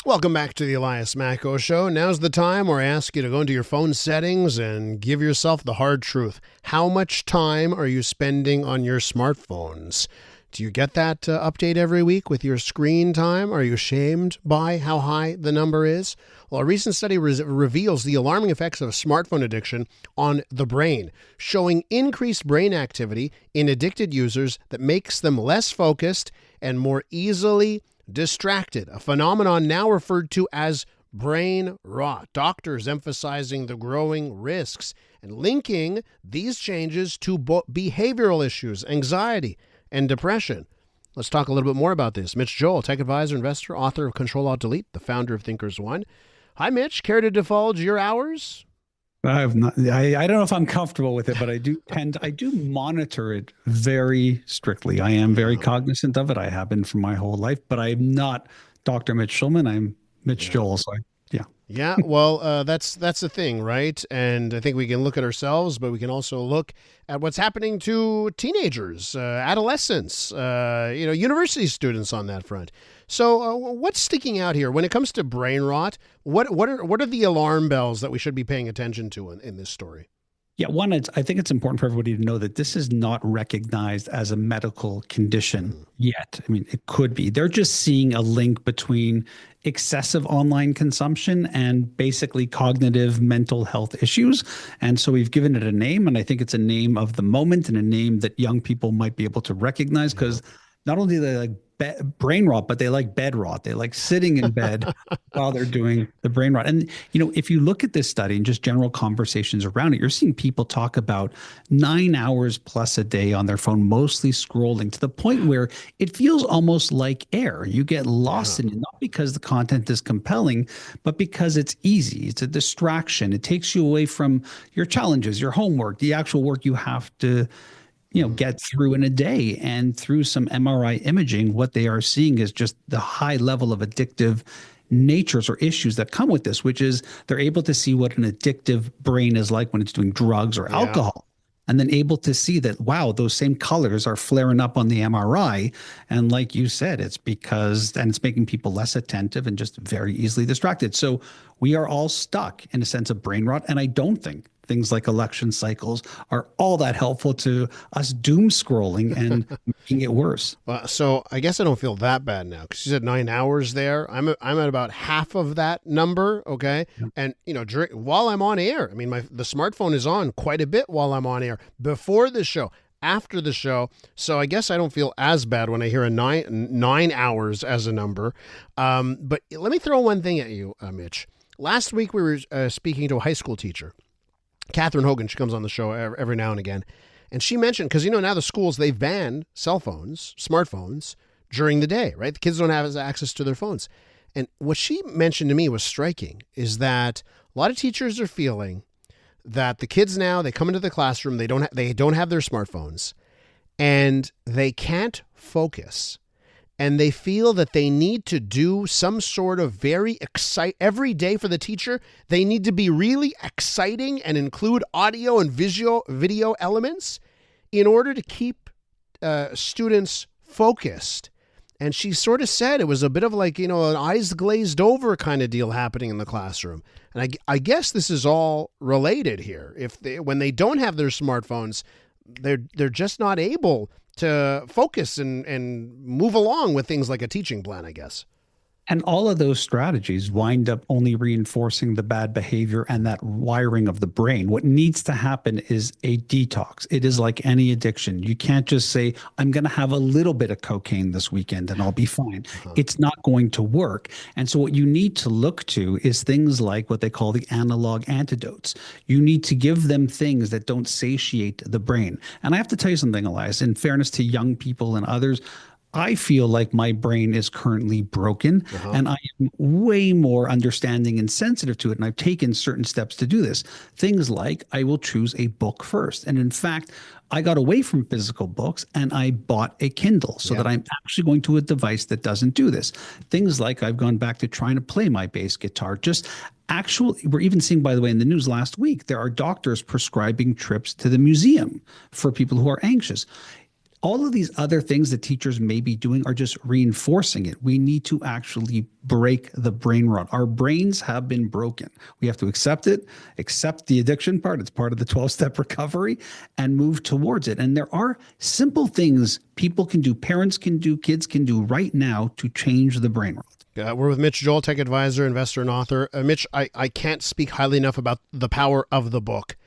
Welcome back to the Elias Macko Show. Now's the time where I ask you to go into your phone settings and give yourself the hard truth. How much time are you spending on your smartphones? Do you get that update every week with your screen time? Are you ashamed by how high the number is? Well, a recent study reveals the alarming effects of smartphone addiction on the brain, showing increased brain activity in addicted users that makes them less focused and more easily distracted, a phenomenon now referred to as brain rot. Doctors emphasizing the growing risks and linking these changes to behavioral issues, anxiety, and depression. Let's talk a little bit more about this. Mitch Joel, tech advisor, investor, author of CTRL ALT Delete, the founder of ThinkersOne. Hi, Mitch. Care to divulge your hours? I have not. I don't know if I'm comfortable with it, but I do monitor it very strictly. I am very cognizant of it. I have been for my whole life, but I'm not Dr. Mitch Schulman. I'm Mitch Joel. So yeah. Yeah, well, that's the thing, right? And I think we can look at ourselves, but we can also look at what's happening to teenagers, adolescents, university students on that front. So what's sticking out here when it comes to brain rot? What are the alarm bells that we should be paying attention to in this story? Yeah, one, I think it's important for everybody to know that this is not recognized as a medical condition yet. I mean, it could be. They're just seeing a link between excessive online consumption and basically cognitive mental health issues. And so we've given it a name, and I think it's a name of the moment and a name that young people might be able to recognize, because not only do they like brain rot, but they like bed rot. They like sitting in bed while they're doing the brain rot. And, if you look at this study and just general conversations around it, you're seeing people talk about 9 hours plus a day on their phone, mostly scrolling, to the point where it feels almost like air. You get lost in it, not because the content is compelling, but because it's easy. It's a distraction. It takes you away from your challenges, your homework, the actual work you have to get through in a day. And through some MRI imaging, what they are seeing is just the high level of addictive natures or issues that come with this, which is they're able to see what an addictive brain is like when it's doing drugs or alcohol. And then able to see that, wow, those same colors are flaring up on the MRI. And like you said, it's it's making people less attentive and just very easily distracted. So we are all stuck in a sense of brain rot. And I don't think things like election cycles are all that helpful to us doom scrolling and making it worse. Well, so I guess I don't feel that bad now, because you said 9 hours there. I'm at about half of that number. Okay. Yeah. And, while I'm on air, I mean, the smartphone is on quite a bit while I'm on air, before the show, after the show. So I guess I don't feel as bad when I hear a nine hours as a number. But let me throw one thing at you, Mitch. Last week we were speaking to a high school teacher, Catherine Hogan. She comes on the show every now and again. And she mentioned, because, now the schools, they've banned cell phones, smartphones during the day, right? The kids don't have access to their phones. And what she mentioned to me was striking, is that a lot of teachers are feeling that the kids now, they come into the classroom, they don't have their smartphones, and they can't focus. And they feel that they need to do some sort of every day for the teacher. They need to be really exciting and include audio and video elements in order to keep students focused. And she sort of said it was a bit of like, an eyes glazed over kind of deal happening in the classroom. And I guess this is all related here. When they don't have their smartphones, they're just not able to focus and move along with things like a teaching plan, I guess. And all of those strategies wind up only reinforcing the bad behavior and that wiring of the brain. What needs to happen is a detox. It is like any addiction. You can't just say, I'm going to have a little bit of cocaine this weekend and I'll be fine. It's not going to work. And so what you need to look to is things like what they call the analog antidotes. You need to give them things that don't satiate the brain. And I have to tell you something, Elias, in fairness to young people and others, I feel like my brain is currently broken, and I am way more understanding and sensitive to it. And I've taken certain steps to do this. Things like I will choose a book first. And in fact, I got away from physical books and I bought a Kindle so that I'm actually going to a device that doesn't do this. Things like I've gone back to trying to play my bass guitar. We're even seeing, by the way, in the news last week, there are doctors prescribing trips to the museum for people who are anxious. All of these other things that teachers may be doing are just reinforcing it. We need to actually break the brain rot. Our brains have been broken. We have to accept it, accept the addiction part. It's part of the 12-step recovery, and move towards it. And there are simple things people can do, parents can do, kids can do right now to change the brain rot. We're with Mitch Joel, tech advisor, investor, and author. Mitch, I can't speak highly enough about the power of the book.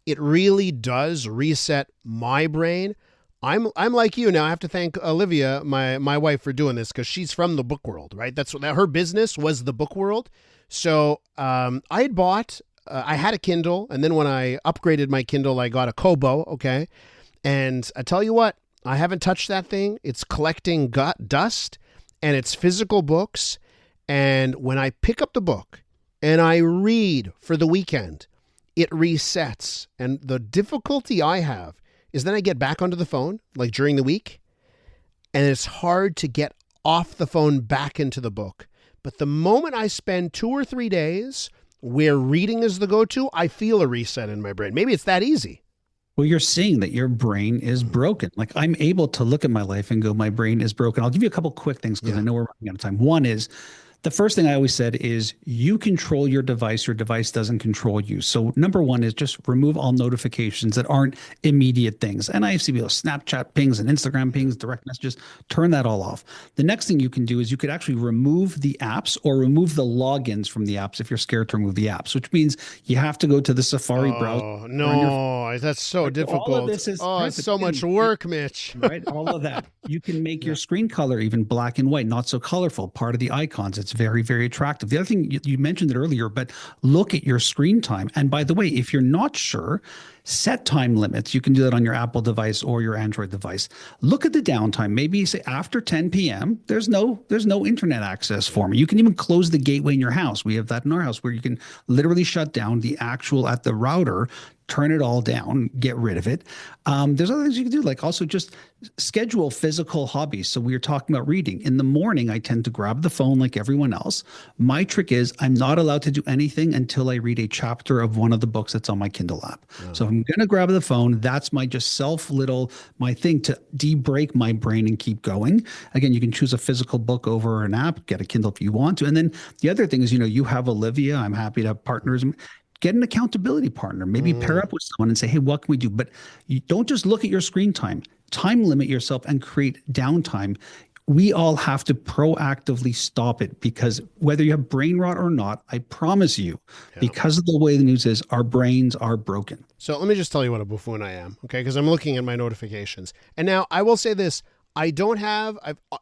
It really does reset my brain. I'm like you now. I have to thank Olivia, my wife, for doing this, because she's from the book world, right? That's what her business was, the book world. So I had bought, I had a Kindle, and then when I upgraded my Kindle, I got a Kobo, okay? And I tell you what, I haven't touched that thing. It's collecting dust, and it's physical books. And when I pick up the book and I read for the weekend, it resets. And the difficulty I have is then I get back onto the phone, like during the week, and it's hard to get off the phone back into the book. But the moment I spend 2 or 3 days where reading is the go-to, I feel a reset in my brain. Maybe it's that easy. Well, you're seeing that your brain is broken. Like, I'm able to look at my life and go, my brain is broken. I'll give you a couple quick things because I know we're running out of time. One is, the first thing I always said is you control your device doesn't control you. So number one is just remove all notifications that aren't immediate things. And I see Snapchat pings and Instagram pings, direct messages, turn that all off. The next thing you can do is you could actually remove the apps or remove the logins from the apps if you're scared to remove the apps, which means you have to go to the Safari browser. Oh, no, that's so difficult. All of this is it's so much work, Mitch. Right? All of that. You can make your screen color even black and white, not so colorful. Part of the icons. It's very, very attractive. The other thing, you mentioned it earlier, but look at your screen time. And by the way, if you're not sure, set time limits. You can do that on your Apple device or your Android device. Look at the downtime. Maybe say after 10 p.m., there's no internet access for me. You can even close the gateway in your house. We have that in our house where you can literally shut down the actual at the router, turn it all down, get rid of it. There's other things you can do, like also just schedule physical hobbies. So we were talking about reading. In the morning, I tend to grab the phone like everyone else. My trick is I'm not allowed to do anything until I read a chapter of one of the books that's on my Kindle app. So if I'm going to grab the phone, that's my just my thing to de-break my brain and keep going. Again, you can choose a physical book over an app, get a Kindle if you want to. And then the other thing is, you have Olivia. I'm happy to have partners. Get an accountability partner, maybe pair up with someone and say, hey, what can we do? But you don't just look at your screen time limit yourself and create downtime. We all have to proactively stop it, because whether you have brain rot or not, I promise you, because of the way the news is, our brains are broken. So let me just tell you what a buffoon I am, okay? Because I'm looking at my notifications. And now I will say this, I don't have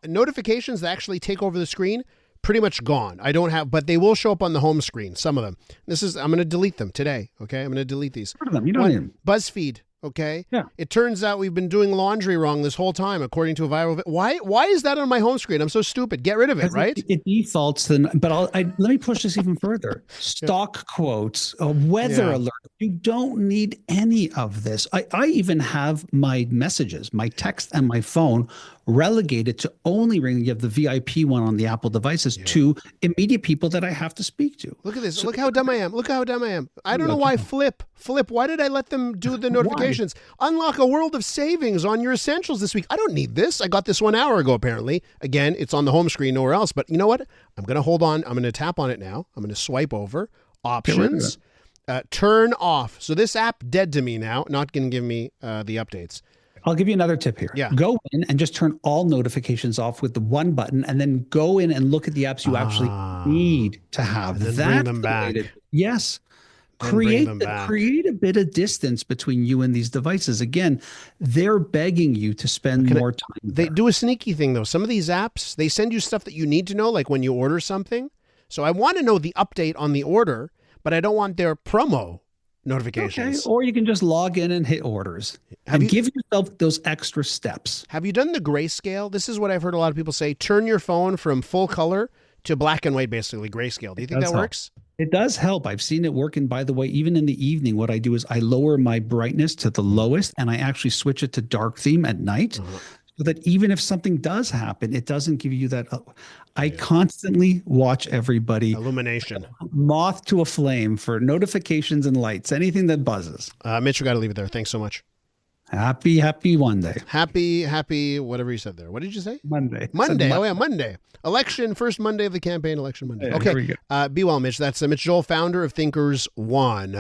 notifications that actually take over the screen. Pretty much gone. I don't have, but they will show up on the home screen. Some of them. I'm going to delete them today. Okay. I'm going to delete these. Part of them. You don't need them. BuzzFeed. Okay. Yeah. It turns out we've been doing laundry wrong this whole time, according to a viral. Why is that on my home screen? I'm so stupid. Get rid of it, right? It defaults then, but let me push this even further. Stock quotes, a weather alert. You don't need any of this. I even have my messages, my text and my phone relegated to only ringing. You have the VIP one on the Apple devices to immediate people that I have to speak to. Look at this. So, look how dumb I am. I don't know why Flip, why did I let them do the notifications? Unlock a world of savings on your essentials this week. I don't need this. I got this 1 hour ago, apparently. Again, it's on the home screen, nowhere else. But you know what? I'm going to hold on. I'm going to tap on it now. I'm going to swipe over. Options. Turn off. So this app dead to me now. Not going to give me the updates. I'll give you another tip here. Yeah. Go in and just turn all notifications off with the one button, and then go in and look at the apps you actually need to have. And then bring them back. Yes. Create a bit of distance between you and these devices. Again, they're begging you to spend more time. They do a sneaky thing though. Some of these apps, they send you stuff that you need to know, like when you order something. So I want to know the update on the order, but I don't want their promo notifications. Okay, or you can just log in and hit orders and give yourself those extra steps. Have you done the grayscale? This is what I've heard a lot of people say. Turn your phone from full color to black and white, basically grayscale. Do you think that works? It does help. I've seen it work. And by the way, even in the evening, what I do is I lower my brightness to the lowest and I actually switch it to dark theme at night. So that even if something does happen, it doesn't give you that. I constantly watch everybody. Illumination. Moth to a flame for notifications and lights, anything that buzzes. Mitch, we got to leave it there. Thanks so much. Happy Monday. Happy, whatever you said there. What did you say? Monday. Monday. Oh, yeah, Monday. Election, first Monday of the campaign, election Monday. Yeah, okay. here we go. Be well, Mitch. That's Mitch Joel, founder of ThinkersOne.